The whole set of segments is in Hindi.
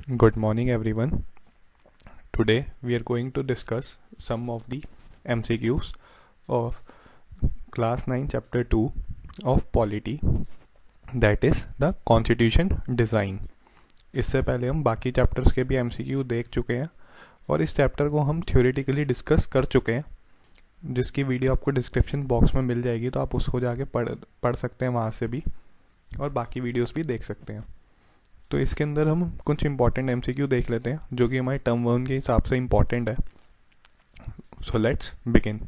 Good morning, everyone. Today we are going to discuss some of the MCQs of Class 9, Chapter 2 of Polity, that is the Constitution Design. इससे पहले हम बाकी चैप्टर्स के भी MCQ देख चुके हैं और इस चैप्टर को हम थ्योरेटिकली डिस्कस कर चुके हैं, जिसकी वीडियो आपको डिस्क्रिप्शन बॉक्स में मिल जाएगी, तो आप उसको जाके पढ़ सकते हैं वहाँ से भी, और बाकी वीडियोस भी देख सकते हैं। तो इसके अंदर हम कुछ इंपॉर्टेंट MCQ देख लेते हैं जो कि हमारे टर्म 1 के हिसाब से इम्पॉर्टेंट है। So let's begin.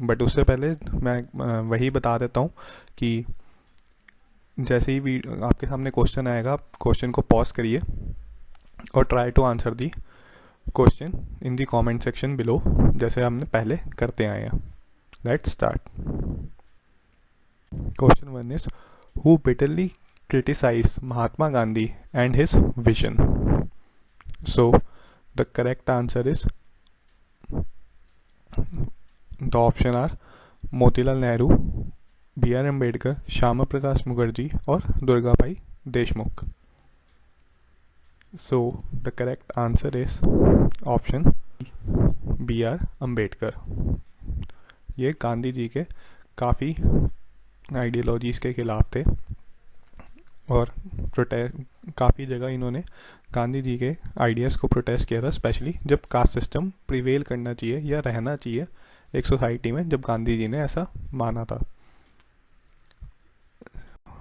बट उससे पहले मैं वही बता देता हूँ कि जैसे ही आपके सामने क्वेश्चन आएगा, आप क्वेश्चन को पॉज करिए और try to answer the question in the comment section below, जैसे हमने पहले करते आए हैं। Let's start. Question 1 is who bitterly criticize Mahatma Gandhi and his vision. So the correct answer is the option are Motilal Nehru, B.R. Ambedkar, Shyama Prakash Mukherjee और Durgabhai Deshmukh. So the correct answer is option B.R. Ambedkar. ये गांधी जी के काफ़ी आइडियोलॉजीज़ के खिलाफ थे और काफ़ी जगह इन्होंने गांधी जी के आइडियाज़ को प्रोटेस्ट किया था, स्पेशली जब कास्ट सिस्टम प्रिवेल करना चाहिए या रहना चाहिए एक सोसाइटी में, जब गांधी जी ने ऐसा माना था।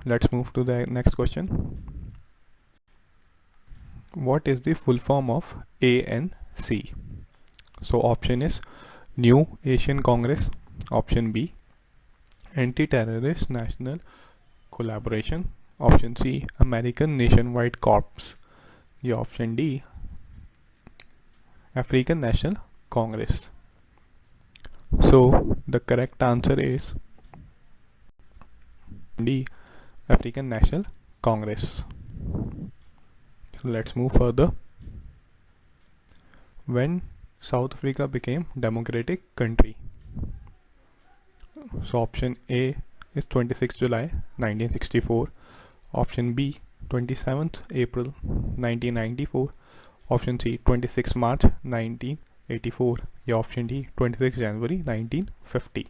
Let's move to the next question. What is the full form of ANC? So option is New Asian Congress, option B anti terrorist national collaboration, option C American nation wide corps, या option D African National Congress. So the correct answer is D African National Congress. So let's move further. When South Africa became democratic country? So option A is 26 July 1964, option B 27th April 1994, option C 26 March 1984, या option D 26 January 1950.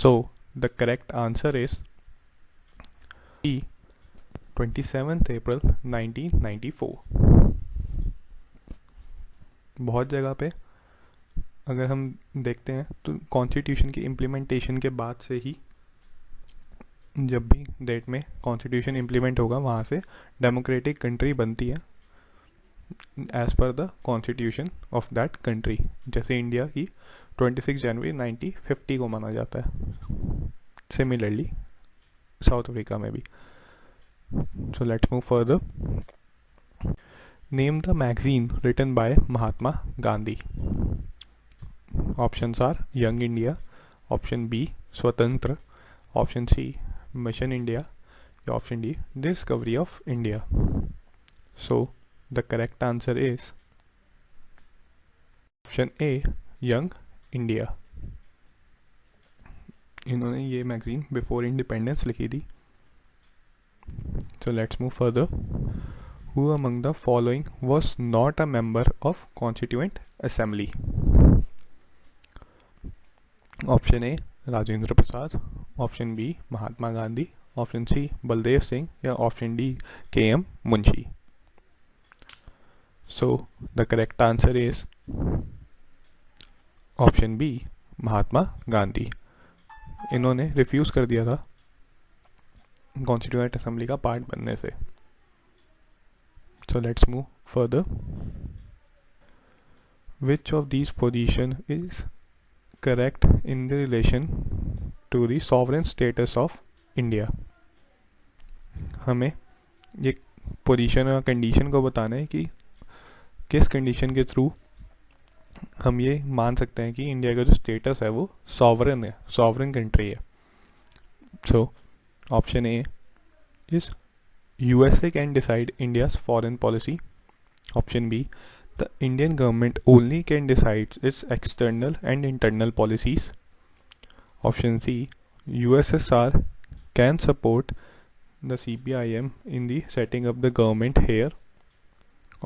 So the correct answer is D 27th April 1994. बहुत जगह पे अगर हम देखते हैं तो कॉन्स्टिट्यूशन की इम्प्लीमेंटेशन के बाद से ही, जब भी डेट में कॉन्स्टिट्यूशन इम्प्लीमेंट होगा, वहाँ से डेमोक्रेटिक कंट्री बनती है as per the constitution of that country. जैसे इंडिया की 26 जनवरी 1950 को माना जाता है, सिमिलरली साउथ अफ्रीका में भी। So let's move further. Name the magazine written by Mahatma Gandhi. Options are Young India, option B Swatantra, option C Mission India, option D Discovery of India. So the correct answer is option A Young India. इन्होंने ये मैगजीन बिफोर इंडिपेंडेंस लिखी थी। So let's move further. Who among the following was not a member of Constituent Assembly? Option A Rajendra Prasad, option B Mahatma Gandhi, option C Baldev Singh, या option D KM Munshi. So the correct answer is option B Mahatma Gandhi. इन्होंने रिफ्यूज़ कर दिया था कॉन्स्टिट्यूएंट असेंबली का पार्ट बनने से। So let's move further. Which of these position is correct in the relation to the sovereign status of India? हमें ये पोजीशन और कंडीशन को बताना है कि किस कंडीशन के थ्रू हम ये मान सकते हैं कि इंडिया का जो स्टेटस है वो सॉवरेन है, सॉवरेन कंट्री है। सो option A is USA can decide India's foreign policy. Option B, the Indian government only can decide its external and internal policies. Option C, USSR can support the CPIM in the setting up the government here.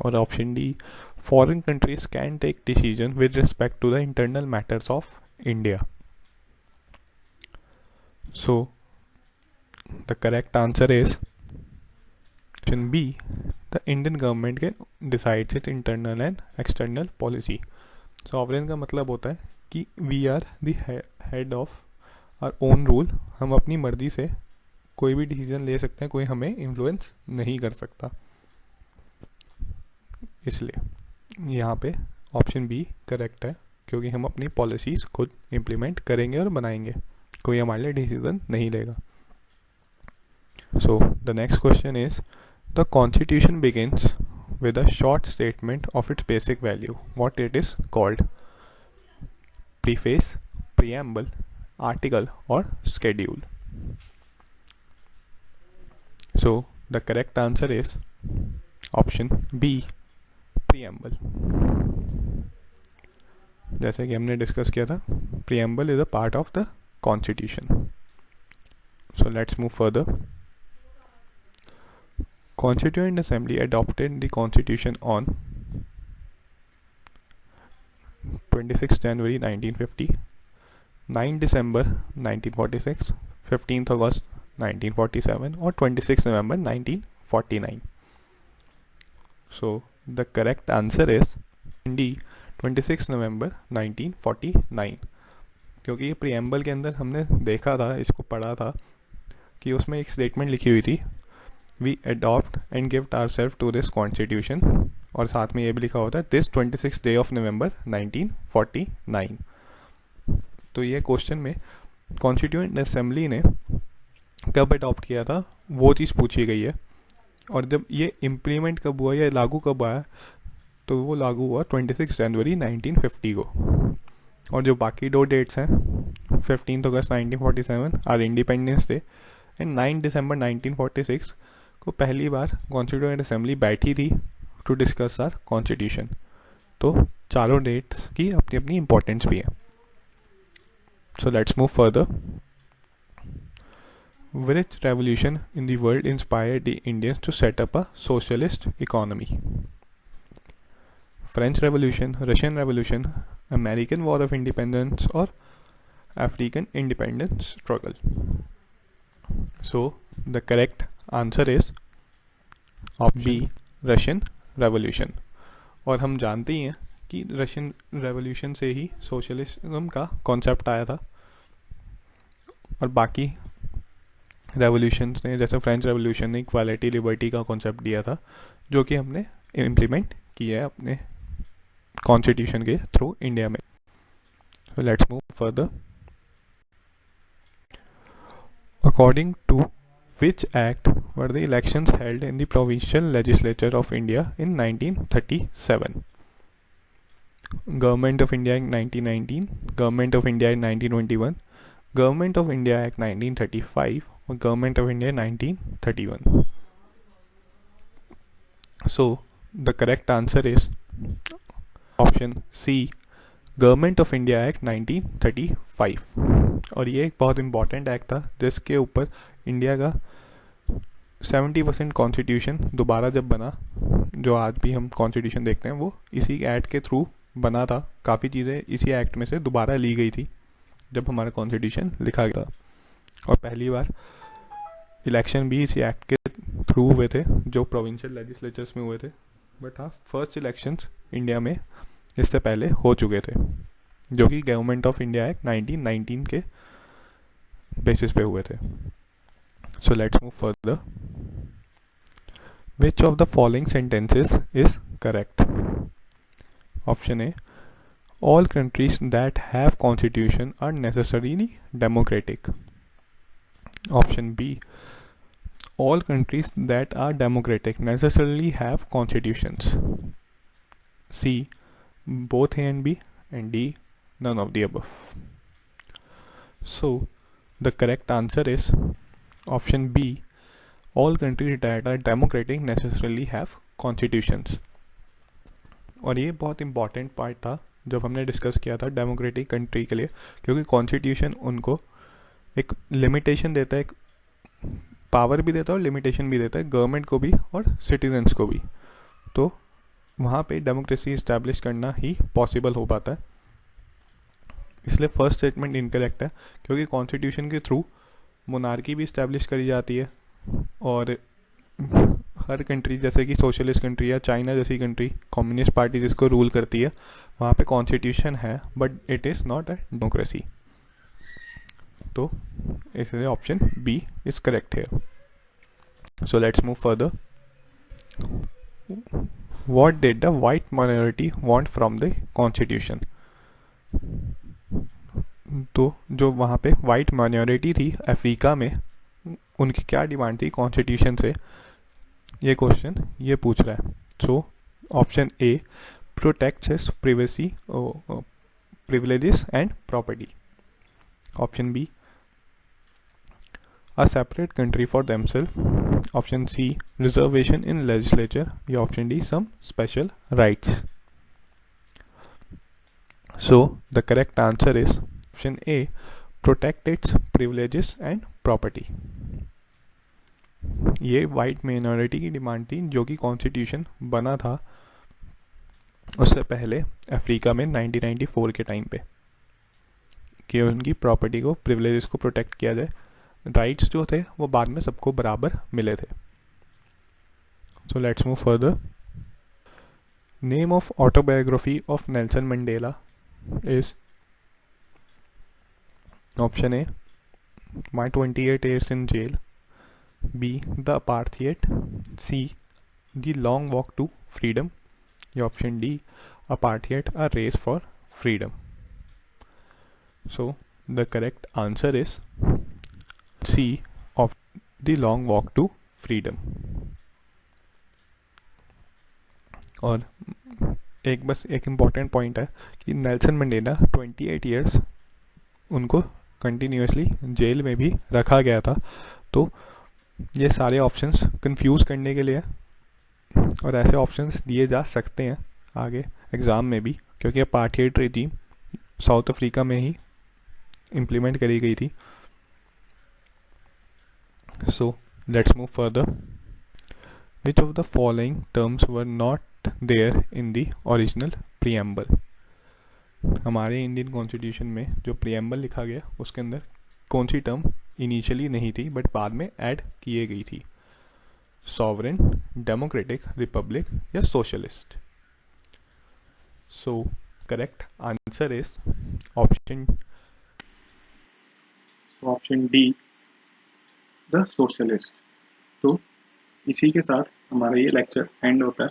और option D, foreign countries can take decision with respect to the internal matters of India. So the correct answer is option B. The Indian government can decide its internal and external policy. Sovereign का मतलब होता है कि we are the head of our own rule. हम अपनी मर्जी से कोई भी डिसीजन ले सकते हैं, कोई हमें इन्फ्लुएंस नहीं कर सकता. इसलिए यहाँ पे ऑप्शन बी करेक्ट है, क्योंकि हम अपनी पॉलिसीज खुद इम्प्लीमेंट करेंगे और बनाएंगे, कोई हमारे लिए डिसीजन नहीं लेगा. So the next question is, the constitution begins with a short statement of its basic value. What it is called? Preface, preamble, article or schedule? So the correct answer is option B, preamble. जैसे कि हमने डिस्कस किया था, preamble is a part of the constitution. So let's move further. Constituent Assembly adopted the Constitution on 26 January 1950, 9 December 1946, 15th August 1947 or 26 November 1949. So the correct answer is D, 26 November 1949. क्योंकि ये प्रीएम्बल के अंदर हमने देखा था, इसको पढ़ा था कि उसमें एक स्टेटमेंट लिखी हुई थी, we adopt and gift our self to this constitution, और साथ में ये भी लिखा होता है दिस 26 डे ऑफ नवंबर 1949. तो ये क्वेश्चन में कॉन्स्टिट्यूएंट असेंबली ने कब अडॉप्ट किया था वो चीज़ पूछी गई है, और जब ये इम्प्लीमेंट कब हुआ या लागू कब आया, तो वो लागू हुआ 26 जनवरी 1950 को. और जो बाकी दो डेट्स हैं, 15 अगस्त 1947 आर इंडिपेंडेंस डे एंड 9 दिसंबर 1946 को पहली बार कॉन्स्टिट्यूएंट असेंबली बैठी थी टू डिस्कस आर कॉन्स्टिट्यूशन. तो चारों डेट्स की अपनी अपनी इम्पोर्टेंस भी है. सो let's move further. Which revolution in the world inspired the Indians to set up a socialist economy? French Revolution, Russian Revolution, American War of Independence or African independence struggle? So the correct answer is option B, Russian Revolution. और हम जानते ही हैं कि रशियन रेवोल्यूशन से ही सोशलिज्म का कॉन्सेप्ट आया था, और बाकी रेवोल्यूशन ने, जैसे फ्रेंच रेवोल्यूशन ने इक्वालिटी लिबर्टी का कॉन्सेप्ट दिया था, जो कि हमने इम्प्लीमेंट किया है अपने कॉन्स्टिट्यूशन के थ्रू इंडिया में. So let's move further. According to which act were the elections held in the provincial legislature of India in 1937? Government of India Act 1919, Government of India Act 1921, Government of India Act 1935 or Government of India 1931? So the correct answer is option C, Government of India Act 1935. और ये एक बहुत इम्पॉर्टेंट एक्ट था जिसके ऊपर इंडिया का 70% कॉन्स्टिट्यूशन दोबारा जब बना, जो आज भी हम कॉन्स्टिट्यूशन देखते हैं वो इसी एक्ट के थ्रू बना था. काफ़ी चीज़ें इसी एक्ट में से दोबारा ली गई थी जब हमारा कॉन्स्टिट्यूशन लिखा गया था, और पहली बार इलेक्शन भी इसी एक्ट के थ्रू हुए थे जो प्रोविंशियल लेजिस्लेचर्स में हुए थे. बट हाँ, फर्स्ट इलेक्शंस इंडिया में इससे पहले हो चुके थे, जो कि गवर्नमेंट ऑफ इंडिया एक्ट 1919 के बेसिस पे हुए थे. So let's move further. Which of the following sentences is correct? Option A, all countries that have constitution are necessarily democratic. Option B, all countries that are democratic necessarily have constitutions. C, both A and B, and D, none of the above. So the correct answer is option B, all countries that are democratic necessarily have constitutions. और ये बहुत इंपॉर्टेंट पार्ट था जब हमने डिस्कस किया था डेमोक्रेटिक कंट्री के लिए, क्योंकि कॉन्स्टिट्यूशन उनको एक लिमिटेशन देता है, एक पावर भी देता है और लिमिटेशन भी देता है, गवर्नमेंट को भी और सिटीजन्स को भी. तो वहाँ पे डेमोक्रेसी इस्टेब्लिश करना ही पॉसिबल हो पाता है। इसलिए फर्स्ट स्टेटमेंट इनकरेक्ट है, क्योंकि कॉन्स्टिट्यूशन के थ्रू मोनार्की भी इस्टेब्लिश करी जाती है, और हर कंट्री जैसे कि सोशलिस्ट कंट्री या चाइना जैसी कंट्री, कम्युनिस्ट पार्टी जिसको रूल करती है, वहाँ पे कॉन्स्टिट्यूशन है, but it is not a democracy. तो इसलिए ऑप्शन बी इज करेक्ट है। सो let's move further. What did the white minority want from the constitution? तो जो वहाँ पे वाइट माइनॉरिटी थी अफ्रीका में, उनकी क्या डिमांड थी कॉन्स्टिट्यूशन से, ये क्वेश्चन ये पूछ रहा है। So option A, protects his privacy, privileges and property. Option B, a separate country for themselves. Option C, reservation in legislature. या option D, some special rights. So the correct answer is option A, protect its privileges and property. ये वाइट माइनॉरिटी की डिमांड थी जो कि कॉन्स्टिट्यूशन बना था उससे पहले अफ्रीका में 1994 के टाइम पे, कि उनकी प्रॉपर्टी को, प्रिविलेजेस को प्रोटेक्ट किया जाए। राइट्स जो थे वो बाद में सबको बराबर मिले थे। सो let's move further. Name of autobiography of Nelson Mandela is option A, my 28 years in jail. B, the apartheid. C, the long walk to freedom. या option D, apartheid, a race for freedom. So the correct answer is C, of the long walk to freedom. और बस एक इम्पॉर्टेंट पॉइंट है कि नेल्सन मंडेला 28 years उनको कंटिन्यूसली जेल में भी रखा गया था। तो ये सारे ऑप्शंस कंफ्यूज करने के लिए, और ऐसे ऑप्शंस दिए जा सकते हैं आगे एग्ज़ाम में भी, क्योंकि अपार्थाइड रेजिम साउथ अफ्रीका में ही इम्प्लीमेंट करी गई थी। So let's move further. Which of the following terms were not there in the original preamble? हमारे इंडियन कॉन्स्टिट्यूशन में जो प्रीएम्बल लिखा गया उसके अंदर कौन सी टर्म इनिशियली नहीं थी बट बाद में ऐड किए गई थी? सॉवरेन, डेमोक्रेटिक, रिपब्लिक या socialist? So correct answer is option D, the socialist. तो इसी के साथ हमारा ये लेक्चर एंड होता है।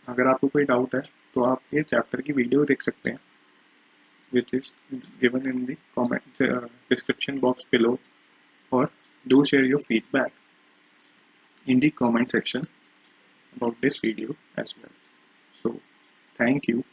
अगर आपको कोई डाउट है तो आप ये चैप्टर की वीडियो देख सकते हैं, which is given in the comment description box below, or do share your feedback in the comment section about this video as well. So thank you.